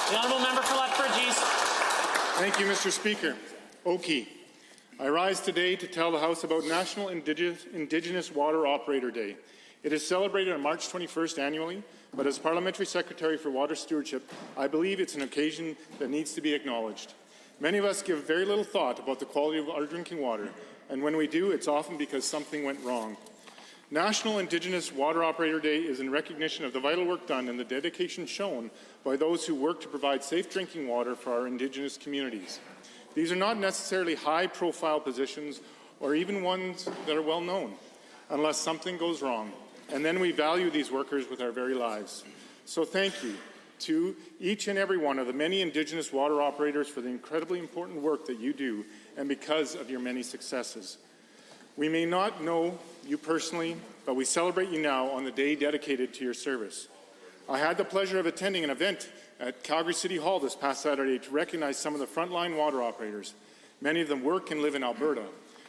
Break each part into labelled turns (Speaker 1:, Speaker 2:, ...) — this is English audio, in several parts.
Speaker 1: The honourable member for Lethbridge East.
Speaker 2: Thank you, Mr. Speaker. Oki. I rise today to tell the House about National Indigenous Water Operator Day. It is celebrated on March 21st annually, but as Parliamentary Secretary for Water Stewardship, I believe it's an occasion that needs to be acknowledged. Many of us give very little thought about the quality of our drinking water, and when we do, it's often because something went wrong. National Indigenous Water Operator Day is in recognition of the vital work done and the dedication shown by those who work to provide safe drinking water for our Indigenous communities. These are not necessarily high-profile positions or even ones that are well known, unless something goes wrong, and then we value these workers with our very lives. So thank you to each and every one of the many Indigenous water operators for the incredibly important work that you do and because of your many successes. We may not know you personally, but we celebrate you now on the day dedicated to your service. I had the pleasure of attending an event at Calgary City Hall this past Saturday to recognize some of the frontline water operators. Many of them work and live in Alberta.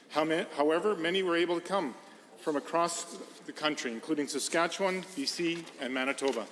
Speaker 2: However, many were able to come from across the country, including Saskatchewan, BC, and Manitoba.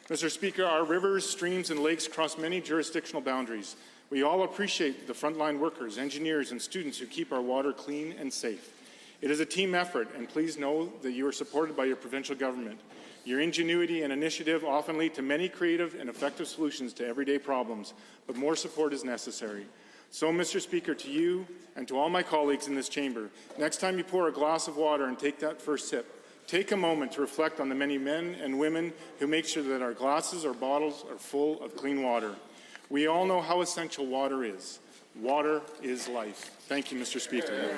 Speaker 2: Mr. Speaker, our rivers, streams, and lakes cross many jurisdictional boundaries. We all appreciate the frontline workers, engineers, and students who keep our water clean and safe. It is a team effort, and please know that you are supported by your provincial government. Your ingenuity and initiative often lead to many creative and effective solutions to everyday problems, but more support is necessary. So, Mr. Speaker, to you and to all my colleagues in this chamber, next time you pour a glass of water and take that first sip, take a moment to reflect on the many men and women who make sure that our glasses or bottles are full of clean water. We all know how essential water is. Water is life. Thank you, Mr. Speaker.